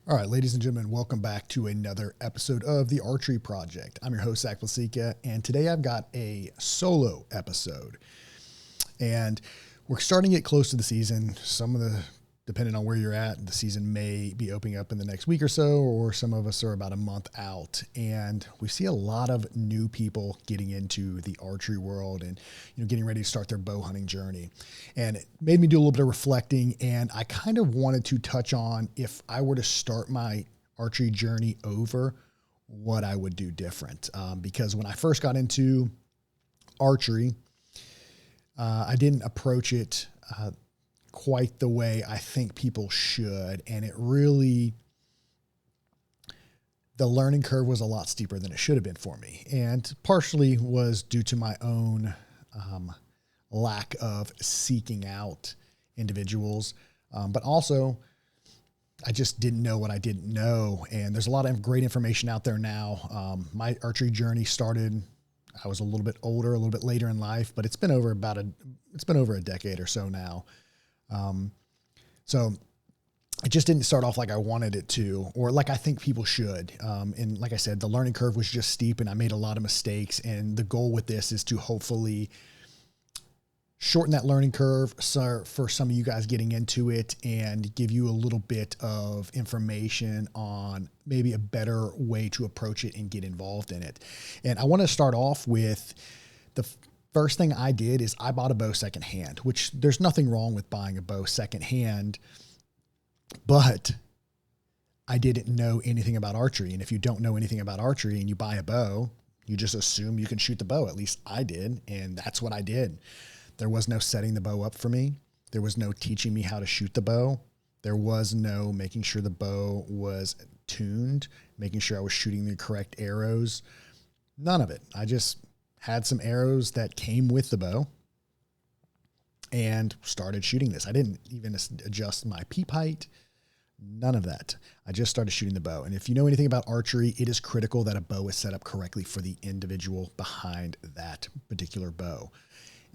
All right, ladies and gentlemen, welcome back to another episode of the Archery Project. I'm your host, Zach Plasica, and today I've got a solo episode. And we're starting to get close to the season. Depending on where you're at, the season may be opening up in the next week or so, or some of us are about a month out. And we see a lot of new people getting into the archery world and, getting ready to start their bow hunting journey. And it made me do a little bit of reflecting, and I kind of wanted to touch on if I were to start my archery journey over, what I would do different. Because when I first got into archery, I didn't approach it quite the way I think people should. And the learning curve was a lot steeper than it should have been for me. And partially was due to my own lack of seeking out individuals. But also I just didn't know what I didn't know. And there's a lot of great information out there now. My archery journey started, I was a little bit older, a little bit later in life, but it's been over a decade or so now. So it just didn't start off like I wanted it to, or like I think people should. And like I said, the learning curve was just steep and I made a lot of mistakes. And the goal with this is to hopefully shorten that learning curve for some of you guys getting into it and give you a little bit of information on maybe a better way to approach it and get involved in it. And I want to start off with the first thing I did is I bought a bow secondhand, which there's nothing wrong with buying a bow secondhand, but I didn't know anything about archery. And if you don't know anything about archery and you buy a bow, you just assume you can shoot the bow. At least I did. And that's what I did. There was no setting the bow up for me. There was no teaching me how to shoot the bow. There was no making sure the bow was tuned, making sure I was shooting the correct arrows. None of it. I just had some arrows that came with the bow and started shooting this. I didn't even adjust my peep height, none of that. I just started shooting the bow. And if you know anything about archery, it is critical that a bow is set up correctly for the individual behind that particular bow.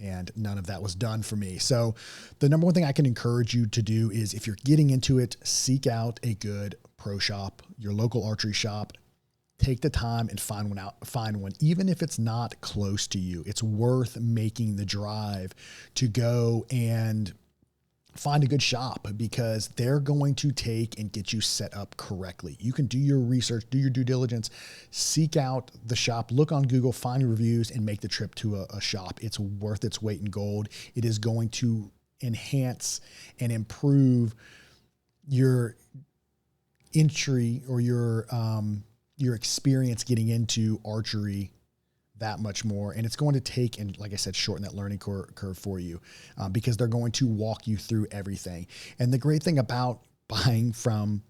And none of that was done for me. So the number one thing I can encourage you to do is, if you're getting into it, seek out a good pro shop, your local archery shop. Take the time and find one, even if it's not close to you. It's worth making the drive to go and find a good shop, because they're going to take and get you set up correctly. You can do your research, do your due diligence, seek out the shop, look on Google, find reviews, and make the trip to a shop. It's worth its weight in gold. It is going to enhance and improve your entry or your experience getting into archery that much more. And it's going to take, and like I said, shorten that learning curve for you, because they're going to walk you through everything. And the great thing about buying from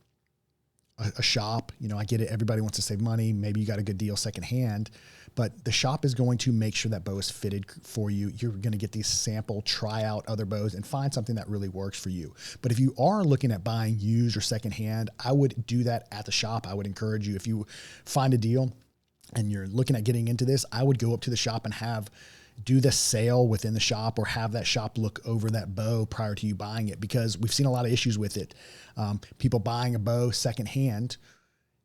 a shop, I get it. Everybody wants to save money. Maybe you got a good deal secondhand, but the shop is going to make sure that bow is fitted for you. You're going to get these sample, try out other bows and find something that really works for you. But if you are looking at buying used or secondhand, I would do that at the shop. I would encourage you, if you find a deal and you're looking at getting into this, I would go up to the shop and do the sale within the shop, or have that shop look over that bow prior to you buying it, because we've seen a lot of issues with it. People buying a bow secondhand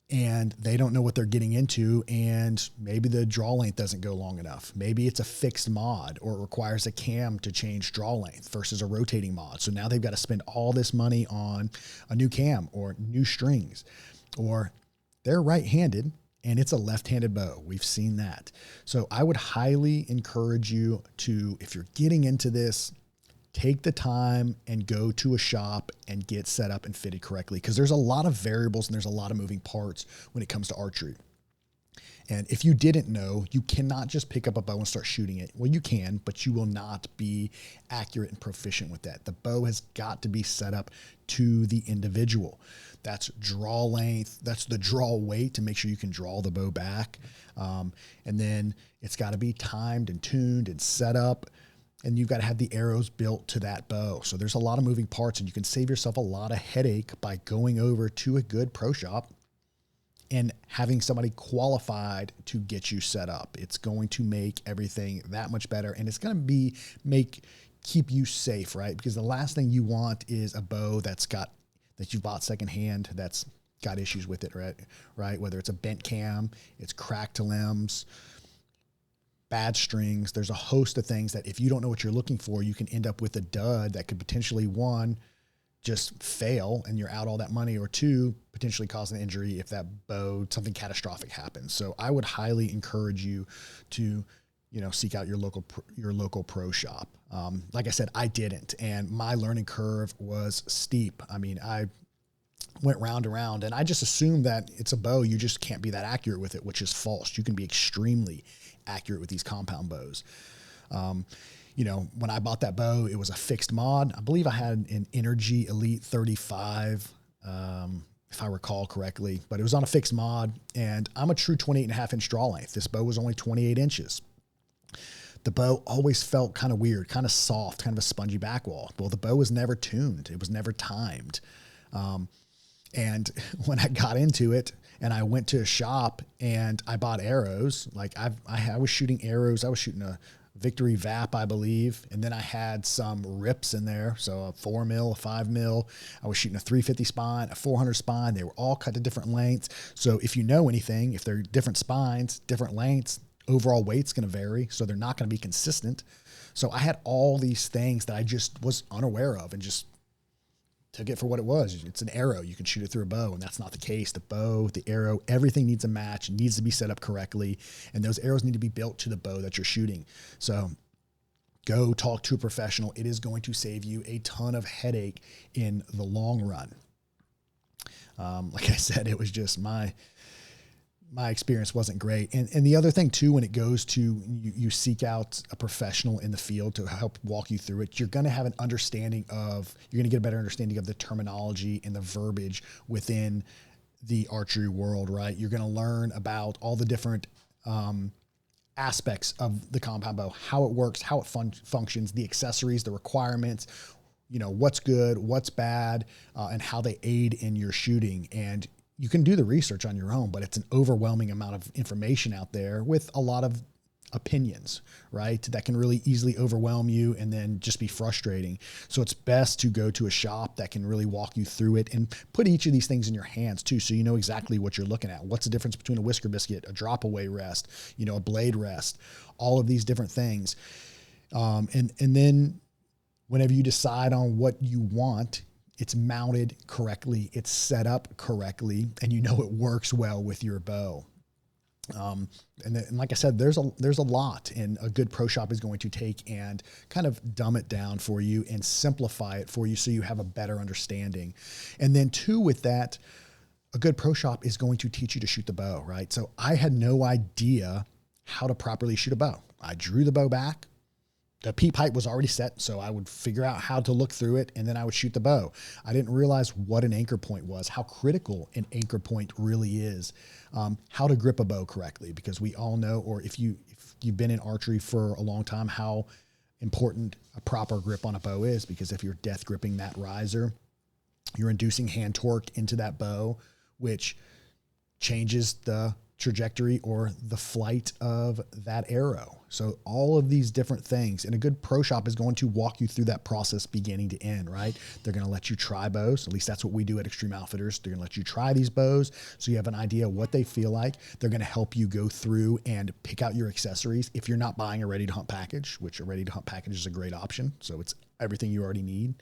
and they don't know what they're getting into, and maybe the draw length doesn't go long enough. Maybe it's a fixed mod, or it requires a cam to change draw length versus a rotating mod. So now they've got to spend all this money on a new cam or new strings, or they're right-handed and it's a left-handed bow. We've seen that. So I would highly encourage you to, if you're getting into this, take the time and go to a shop and get set up and fitted correctly, because there's a lot of variables and there's a lot of moving parts when it comes to archery. And if you didn't know, you cannot just pick up a bow and start shooting it. Well, you can, but you will not be accurate and proficient with that. The bow has got to be set up to the individual. That's draw length. That's the draw weight to make sure you can draw the bow back. And then it's got to be timed and tuned and set up. And you've got to have the arrows built to that bow. So there's a lot of moving parts, and you can save yourself a lot of headache by going over to a good pro shop and having somebody qualified to get you set up. It's going to make everything that much better, and it's going to keep you safe, right? Because the last thing you want is a bow that you bought secondhand that's got issues with it, right? Whether it's a bent cam, it's cracked limbs, bad strings. There's a host of things that if you don't know what you're looking for, you can end up with a dud that could potentially, one, just fail and you're out all that money, or two, potentially cause an injury if that bow, something catastrophic happens. So I would highly encourage you to, seek out your local pro shop. Like I said, I didn't, and my learning curve was steep. I mean, I went round and round, and I just assumed that it's a bow. You just can't be that accurate with it, which is false. You can be extremely accurate with these compound bows. When I bought that bow, it was a fixed mod. I believe I had an Energy Elite 35, if I recall correctly, but it was on a fixed mod, and I'm a true 28.5-inch draw length. This bow was only 28 inches. The bow always felt kind of weird, kind of soft, kind of a spongy back wall. Well, the bow was never tuned. It was never timed. And when I got into it and I went to a shop and I bought arrows, like I was shooting arrows. I was shooting a Victory VAP, I believe. And then I had some rips in there. So a 4 mil, a 5 mil. I was shooting a 350 spine, a 400 spine. They were all cut to different lengths. So if you know anything, if they're different spines, different lengths, overall weight's going to vary. So they're not going to be consistent. So I had all these things that I just was unaware of and just took it for what it was. It's an arrow. You can shoot it through a bow, and that's not the case. The bow, the arrow, everything needs a match. It needs to be set up correctly, and those arrows need to be built to the bow that you're shooting. So go talk to a professional. It is going to save you a ton of headache in the long run. Like I said, it was just my experience wasn't great. And the other thing too, when it goes to, you seek out a professional in the field to help walk you through it, you're going to have an understanding you're going to get a better understanding of the terminology and the verbiage within the archery world, right? You're going to learn about all the different, aspects of the compound bow, how it works, how it functions, the accessories, the requirements, what's good, what's bad, and how they aid in your shooting. And you can do the research on your own, but it's an overwhelming amount of information out there with a lot of opinions, right? That can really easily overwhelm you and then just be frustrating. So it's best to go to a shop that can really walk you through it and put each of these things in your hands too. So you know exactly what you're looking at. What's the difference between a whisker biscuit, a drop away rest, a blade rest, all of these different things. And then whenever you decide on what you want, it's mounted correctly, it's set up correctly, and it works well with your bow. And like I said, there's a lot, and a good pro shop is going to take and kind of dumb it down for you and simplify it for you so you have a better understanding. And then two, with that, a good pro shop is going to teach you to shoot the bow, right? So I had no idea how to properly shoot a bow. I drew the bow back. The peep height was already set, so I would figure out how to look through it, and then I would shoot the bow. I didn't realize what an anchor point was, how critical an anchor point really is, how to grip a bow correctly, because we all know, or if you've been in archery for a long time, how important a proper grip on a bow is, because if you're death gripping that riser, you're inducing hand torque into that bow, which changes the trajectory or the flight of that arrow. So all of these different things, and a good pro shop is going to walk you through that process beginning to end, right? They're going to let you try bows. At least that's what we do at Extreme Outfitters. They're going to let you try these bows so you have an idea of what they feel like. They're going to help you go through and pick out your accessories. If you're not buying a ready to hunt package, which a ready to hunt package is a great option. So it's everything you already need.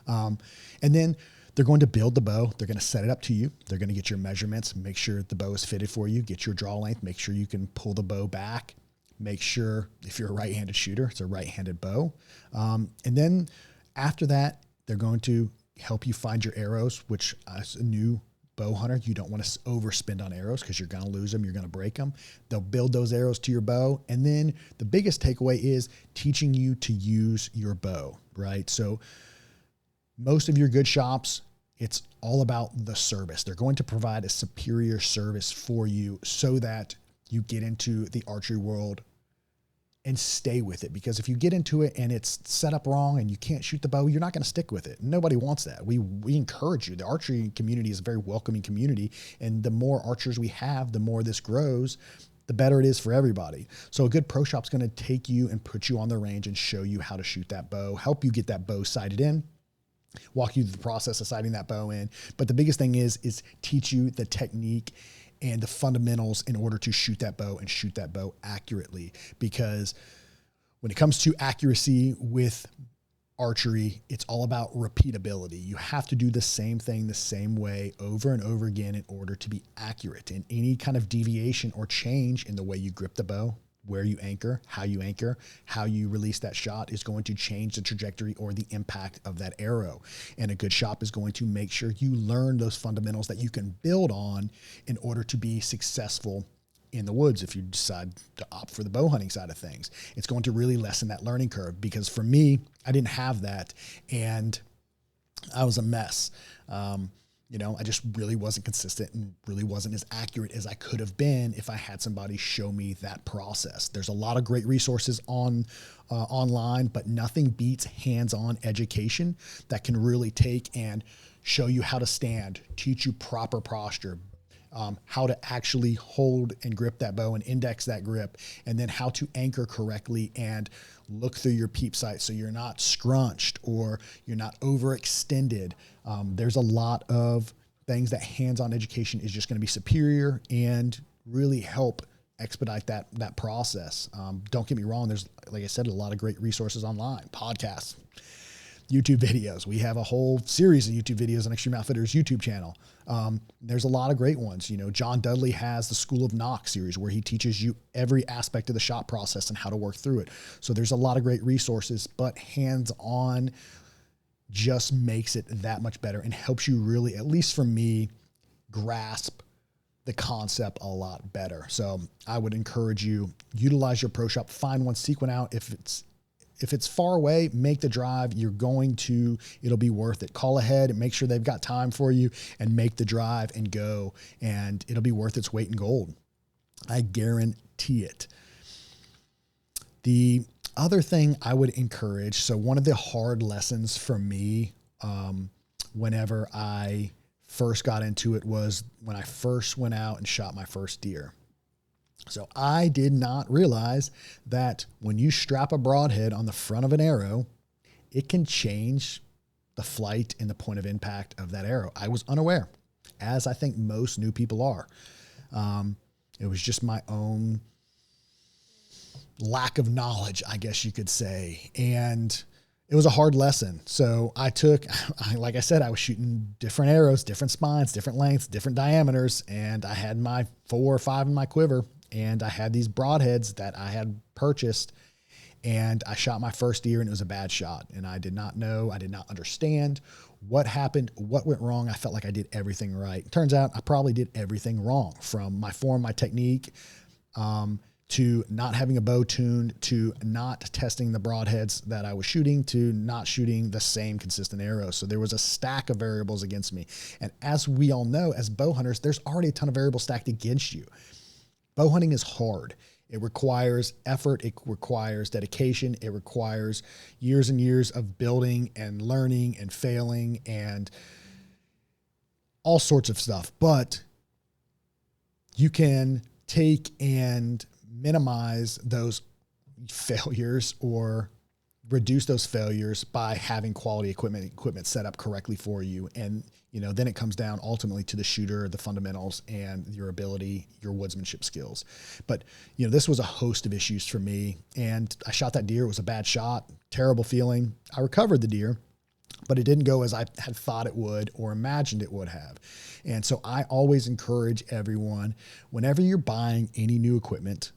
And then they're going to build the bow. They're going to set it up to you. They're going to get your measurements, make sure the bow is fitted for you, get your draw length, make sure you can pull the bow back, make sure if you're a right-handed shooter, it's a right-handed bow. And then after that, they're going to help you find your arrows, which as a new bow hunter, you don't want to overspend on arrows because you're going to lose them. You're going to break them. They'll build those arrows to your bow. And then the biggest takeaway is teaching you to use your bow, right? So most of your good shops, it's all about the service. They're going to provide a superior service for you so that you get into the archery world and stay with it. Because if you get into it and it's set up wrong and you can't shoot the bow, you're not going to stick with it. Nobody wants that. We encourage you. The archery community is a very welcoming community. And the more archers we have, the more this grows, the better it is for everybody. So a good pro shop's going to take you and put you on the range and show you how to shoot that bow, help you get that bow sighted in, walk you through the process of sighting that bow in. But the biggest thing is teach you the technique and the fundamentals in order to shoot that bow and shoot that bow accurately. Because when it comes to accuracy with archery, it's all about repeatability. You have to do the same thing the same way over and over again in order to be accurate. And any kind of deviation or change in the way you grip the bow, where you anchor, how you release that shot is going to change the trajectory or the impact of that arrow. And a good shop is going to make sure you learn those fundamentals that you can build on in order to be successful in the woods. If you decide to opt for the bow hunting side of things, it's going to really lessen that learning curve, because for me, I didn't have that and I was a mess. I just really wasn't consistent and really wasn't as accurate as I could have been if I had somebody show me that process. There's a lot of great resources online, but nothing beats hands-on education that can really take and show you how to stand, teach you proper posture, how to actually hold and grip that bow and index that grip, and then how to anchor correctly and look through your peep sight so you're not scrunched or you're not overextended. There's a lot of things that hands-on education is just going to be superior and really help expedite that process. Don't get me wrong. There's, like I said, a lot of great resources online, podcasts, YouTube videos. We have a whole series of YouTube videos on Extreme Outfitters YouTube channel. There's a lot of great ones. John Dudley has the School of Knock series where he teaches you every aspect of the shot process and how to work through it. So there's a lot of great resources, but hands-on just makes it that much better and helps you really, at least for me, grasp the concept a lot better. So I would encourage you, utilize your pro shop, find one, seek one out. If it's far away, make the drive. It'll be worth it. Call ahead and make sure they've got time for you and make the drive and go, and it'll be worth its weight in gold. I guarantee it. The other thing I would encourage, so one of the hard lessons for me, whenever I first got into it, was when I first went out and shot my first deer. So I did not realize that when you strap a broadhead on the front of an arrow, it can change the flight and the point of impact of that arrow. I was unaware, as I think most new people are. It was just my own lack of knowledge, I guess you could say. And it was a hard lesson. So like I said, I was shooting different arrows, different spines, different lengths, different diameters. And I had my 4 or 5 in my quiver. And I had these broadheads that I had purchased, and I shot my first deer and it was a bad shot. And I did not know, I did not understand what happened, what went wrong. I felt like I did everything right. Turns out I probably did everything wrong, from my form, my technique, to not having a bow tuned, to not testing the broadheads that I was shooting, to not shooting the same consistent arrows. So there was a stack of variables against me. And as we all know, as bow hunters, there's already a ton of variables stacked against you. Bow hunting is hard. It requires effort. It requires dedication. It requires years and years of building and learning and failing and all sorts of stuff. But you can take and minimize those failures or reduce those failures by having quality equipment set up correctly for you. And, then it comes down ultimately to the shooter, the fundamentals, and your ability, your woodsmanship skills. But, this was a host of issues for me, and I shot that deer. It was a bad shot, terrible feeling. I recovered the deer, but it didn't go as I had thought it would or imagined it would have. And so I always encourage everyone, whenever you're buying any new equipment,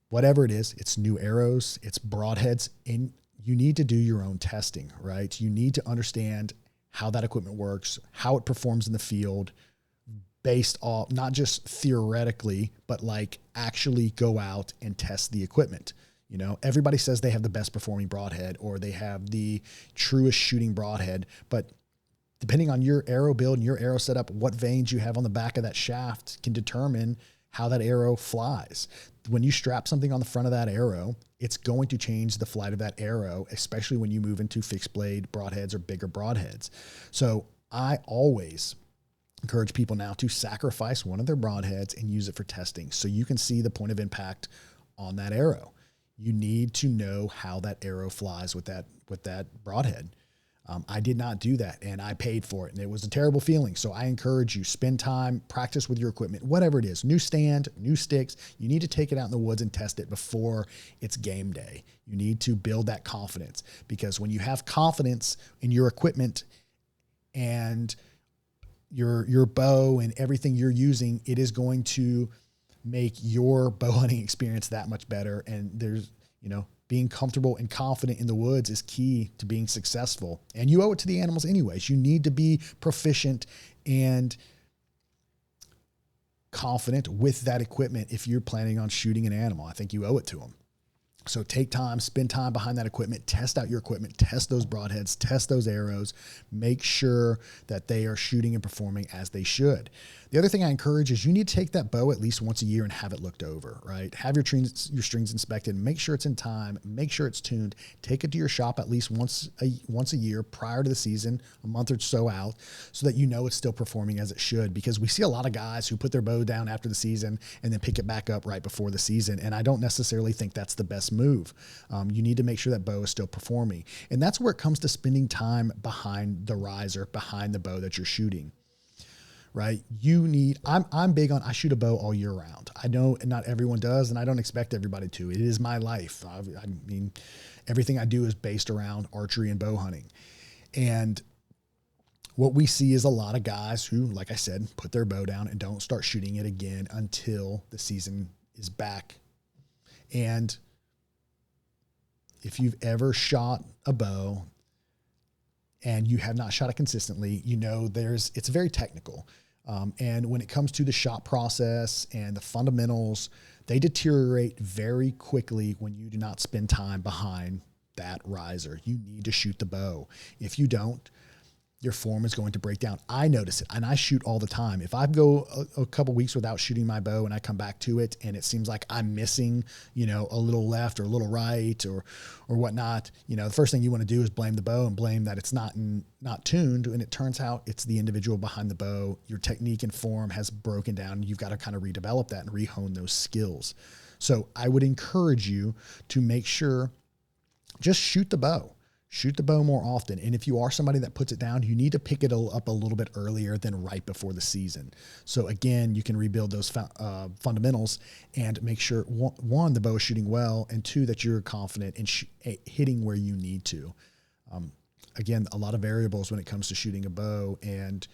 whatever it is, it's new arrows, it's broadheads, and you need to do your own testing, right? You need to understand how that equipment works, how it performs in the field, based off, not just theoretically, but like actually go out and test the equipment. Everybody says they have the best performing broadhead or they have the truest shooting broadhead, but depending on your arrow build and your arrow setup, what veins you have on the back of that shaft can determine how that arrow flies. When you strap something on the front of that arrow, it's going to change the flight of that arrow, especially when you move into fixed blade broadheads or bigger broadheads. So I always encourage people now to sacrifice one of their broadheads and use it for testing so you can see the point of impact on that arrow. You need to know how that arrow flies with that broadhead. I did not do that, and I paid for it, and it was a terrible feeling. So I encourage you, spend time, practice with your equipment, whatever it is, new stand, new sticks. You need to take it out in the woods and test it before it's game day. You need to build that confidence, because when you have confidence in your equipment and your bow and everything you're using, it is going to make your bow hunting experience that much better. And there's, being comfortable and confident in the woods is key to being successful. And you owe it to the animals anyways. You need to be proficient and confident with that equipment if you're planning on shooting an animal. I think you owe it to them. So take time, spend time behind that equipment, test out your equipment, test those broadheads, test those arrows, make sure that they are shooting and performing as they should. The other thing I encourage is you need to take that bow at least once a year and have it looked over, right? Have your strings inspected, make sure it's in time, make sure it's tuned, take it to your shop at least once a year prior to the season, a month or so out, so that you know it's still performing as it should. Because we see a lot of guys who put their bow down after the season and then pick it back up right before the season. And I don't necessarily think that's the best move. You need to make sure that bow is still performing. And that's where it comes to spending time behind the riser, behind the bow that you're shooting. Right? I'm big on, I shoot a bow all year round. I know not everyone does, and I don't expect everybody to. It is my life. I mean, everything I do is based around archery and bow hunting. And what we see is a lot of guys who, like I said, put their bow down and don't start shooting it again until the season is back. And if you've ever shot a bow and you have not shot it consistently, it's very technical. And when it comes to the shot process and the fundamentals, they deteriorate very quickly when you do not spend time behind that riser. You need to shoot the bow. If you don't, your form is going to break down. I notice it, and I shoot all the time. If I go a couple weeks without shooting my bow and I come back to it and it seems like I'm missing, a little left or a little right or whatnot, the first thing you want to do is blame the bow and blame that it's not tuned. And it turns out it's the individual behind the bow. Your technique and form has broken down, and you've got to kind of redevelop that and rehone those skills. So I would encourage you to make sure, just shoot the bow. Shoot the bow more often. And if you are somebody that puts it down, you need to pick it up a little bit earlier than right before the season. So again, you can rebuild those fundamentals and make sure, one, the bow is shooting well, and two, that you're confident in hitting where you need to. Again, a lot of variables when it comes to shooting a bow, and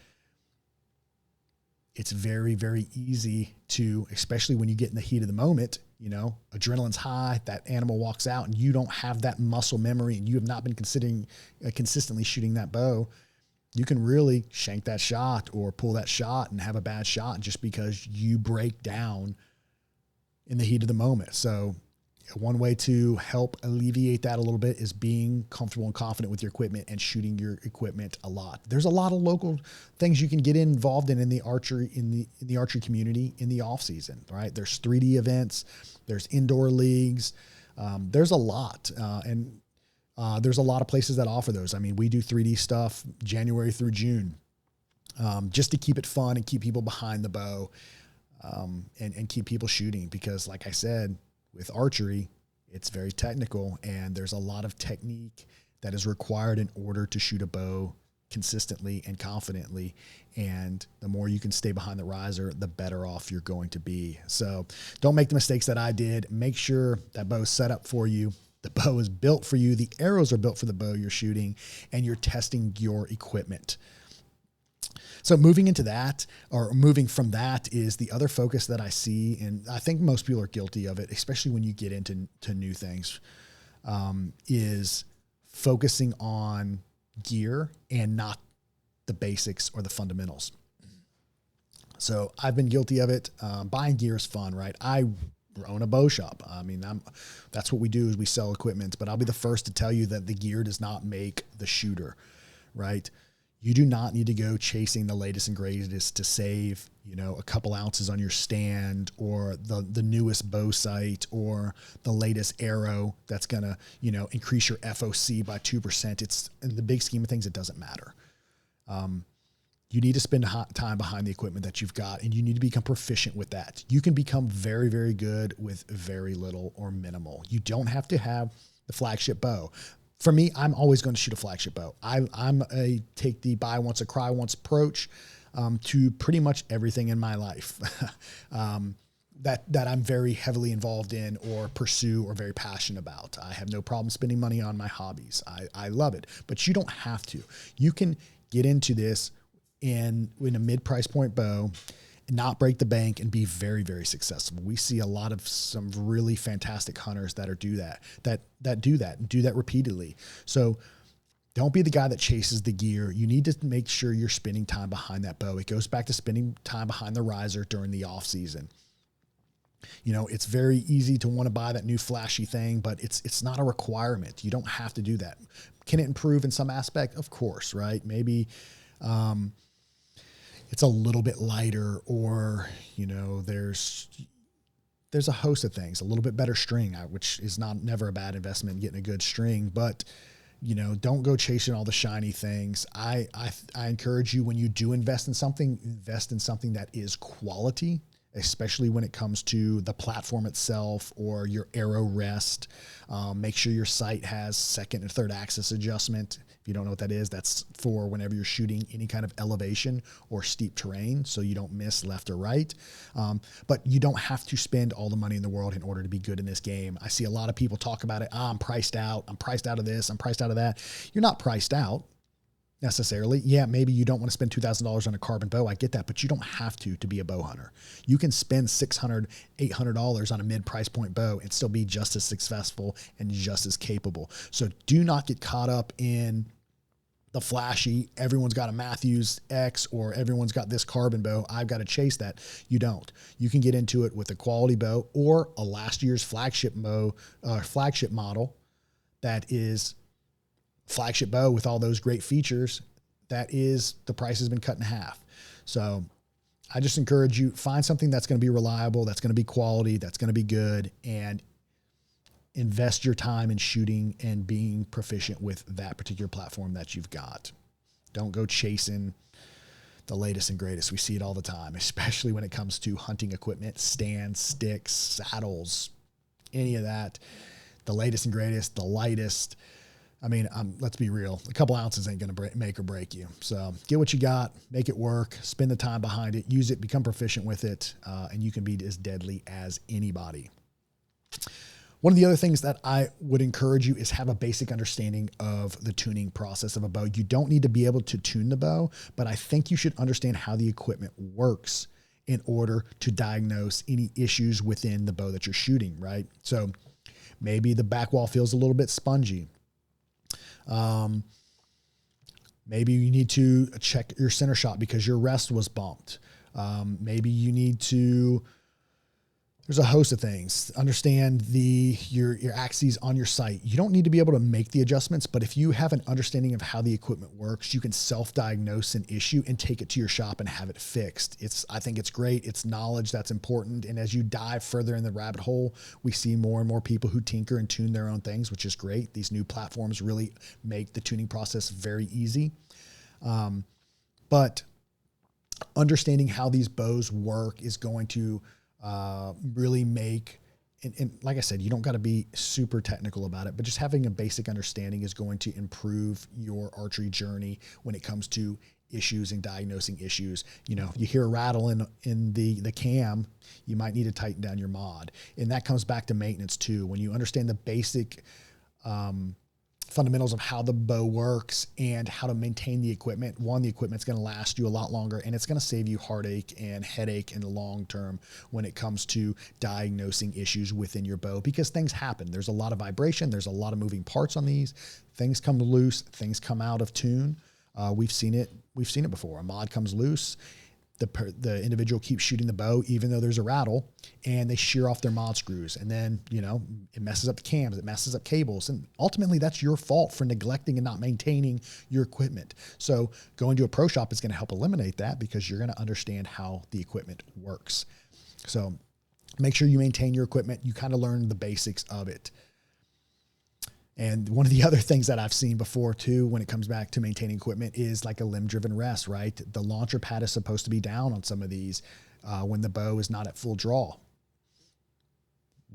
it's very, very easy to, especially when you get in the heat of the moment, adrenaline's high, that animal walks out and you don't have that muscle memory and you have not been consistently shooting that bow. You can really shank that shot or pull that shot and have a bad shot just because you break down in the heat of the moment. So one way to help alleviate that a little bit is being comfortable and confident with your equipment and shooting your equipment a lot. There's a lot of local things you can get involved in the archery, in the archery community in the off season, right? There's 3D events, there's indoor leagues. There's a lot. And there's a lot of places that offer those. I mean, we do 3D stuff January through June, just to keep it fun and keep people behind the bow, and keep people shooting, because like I said, with archery, it's very technical, and there's a lot of technique that is required in order to shoot a bow consistently and confidently. And the more you can stay behind the riser, the better off you're going to be. So don't make the mistakes that I did. Make sure that bow is set up for you. The bow is built for you. The arrows are built for the bow you're shooting, and you're testing your equipment. So moving from that is the other focus that I see, and I think most people are guilty of it, especially when you get into new things, is focusing on gear and not the basics or the fundamentals. So I've been guilty of it. Buying gear is fun, right? I own a bow shop. I mean, that's what we do, is we sell equipment, but I'll be the first to tell you that the gear does not make the shooter, right? You do not need to go chasing the latest and greatest to save, a couple ounces on your stand, or the newest bow sight, or the latest arrow that's going to, increase your FOC by 2%. It's, in the big scheme of things, it doesn't matter. You need to spend time behind the equipment that you've got, and you need to become proficient with that. You can become very, very good with very little or minimal. You don't have to have the flagship bow. For me, I'm always going to shoot a flagship bow. I'm a take the buy once, a cry once approach to pretty much everything in my life that I'm very heavily involved in or pursue or very passionate about. I have no problem spending money on my hobbies. I love it, but you don't have to. You can get into this in a mid-price point bow, not break the bank, and be very, very successful. We see a lot of some really fantastic hunters that do that repeatedly. So don't be the guy that chases the gear. You need to make sure you're spending time behind that bow. It goes back to spending time behind the riser during the off season. You know, it's very easy to want to buy that new flashy thing, but it's not a requirement. You don't have to do that. Can it improve in some aspect? Of course, right? Maybe, it's a little bit lighter, or, you know, there's a host of things, a little bit better string, which is never a bad investment, getting a good string, but, you know, don't go chasing all the shiny things. I encourage you, when you do invest in something that is quality, especially when it comes to the platform itself or your arrow rest. Make sure your sight has second and third axis adjustment. If you don't know what that is, that's for whenever you're shooting any kind of elevation or steep terrain, so you don't miss left or right. But you don't have to spend all the money in the world in order to be good in this game. I see a lot of people talk about it. I'm priced out. I'm priced out of this. I'm priced out of that. You're not priced out necessarily. Yeah, maybe you don't want to spend $2,000 on a carbon bow. I get that, but you don't have to be a bow hunter. You can spend $600, $800 on a mid-price point bow and still be just as successful and just as capable. So do not get caught up in the flashy, everyone's got a Matthews X or everyone's got this carbon bow, I've got to chase that. You don't. You can get into it with a quality bow or a last year's flagship model that is flagship bow with all those great features. That is, the price has been cut in half. So I just encourage you, find something that's going to be reliable, that's going to be quality, that's going to be good, and invest your time in shooting and being proficient with that particular platform that you've got. Don't go chasing the latest and greatest. We see it all the time, especially when it comes to hunting equipment, stands, sticks, saddles, any of that. The latest and greatest, the lightest. I mean, let's be real. A couple ounces ain't going to make or break you. So get what you got, make it work, spend the time behind it, use it, become proficient with it, and you can be as deadly as anybody. One of the other things that I would encourage you is have a basic understanding of the tuning process of a bow. You don't need to be able to tune the bow, but I think you should understand how the equipment works in order to diagnose any issues within the bow that you're shooting, right? So maybe the back wall feels a little bit spongy. Maybe you need to check your center shot because your rest was bumped. Maybe you need to, there's a host of things. Understand your axes on your sight. You don't need to be able to make the adjustments, but if you have an understanding of how the equipment works, you can self-diagnose an issue and take it to your shop and have it fixed. I think it's great. It's knowledge that's important. And as you dive further in the rabbit hole, we see more and more people who tinker and tune their own things, which is great. These new platforms really make the tuning process very easy. But understanding how these bows work is going to really make, and like I said, you don't got to be super technical about it, but just having a basic understanding is going to improve your archery journey when it comes to issues and diagnosing issues. You know, you hear a rattle in the cam, you might need to tighten down your mod. And that comes back to maintenance too. When you understand the basic, fundamentals of how the bow works and how to maintain the equipment. The equipment's going to last you a lot longer, and it's going to save you heartache and headache in the long term when it comes to diagnosing issues within your bow, because things happen. There's a lot of vibration. There's a lot of moving parts on these. Things come loose. Things come out of tune. We've seen it before. A mod comes loose. The individual keeps shooting the bow even though there's a rattle, and they shear off their mod screws, and then, you know, it messes up the cams, it messes up cables, and ultimately that's your fault for neglecting and not maintaining your equipment. So going to a pro shop is going to help eliminate that, because you're going to understand how the equipment works. So make sure you maintain your equipment. You kind of learn the basics of it. And one of the other things that I've seen before too, when it comes back to maintaining equipment, is like a limb-driven rest, right? The launcher pad is supposed to be down on some of these when the bow is not at full draw.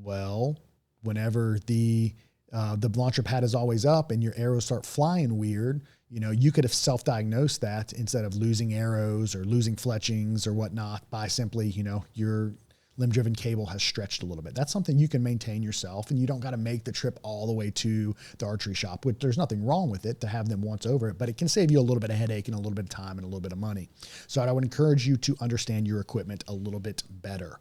Well, whenever the the launcher pad is always up and your arrows start flying weird, you could have self-diagnosed that instead of losing arrows or losing fletchings or whatnot by simply, your limb-driven cable has stretched a little bit. That's something you can maintain yourself, and you don't got to make the trip all the way to the archery shop, which there's nothing wrong with it to have them once over it, but it can save you a little bit of headache and a little bit of time and a little bit of money. So I would encourage you to understand your equipment a little bit better.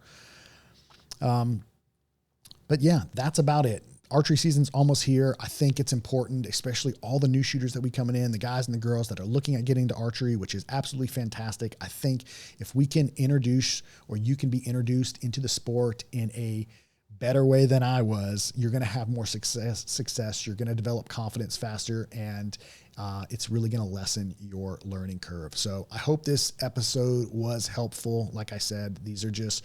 But yeah, that's about it. Archery season's almost here. I think it's important, especially all the new shooters that we coming in, the guys and the girls that are looking at getting to archery, which is absolutely fantastic. I think if we can introduce, or you can be introduced into the sport in a better way than I was, you're going to have more success. You're going to develop confidence faster, and it's really going to lessen your learning curve. So I hope this episode was helpful. Like I said, these are just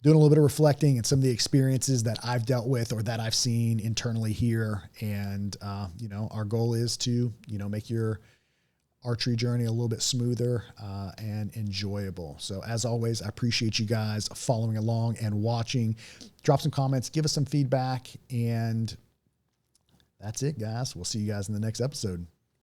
doing a little bit of reflecting and some of the experiences that I've dealt with or that I've seen internally here. And, our goal is to, make your archery journey a little bit smoother and enjoyable. So as always, I appreciate you guys following along and watching. Drop some comments, give us some feedback, and that's it, guys. We'll see you guys in the next episode.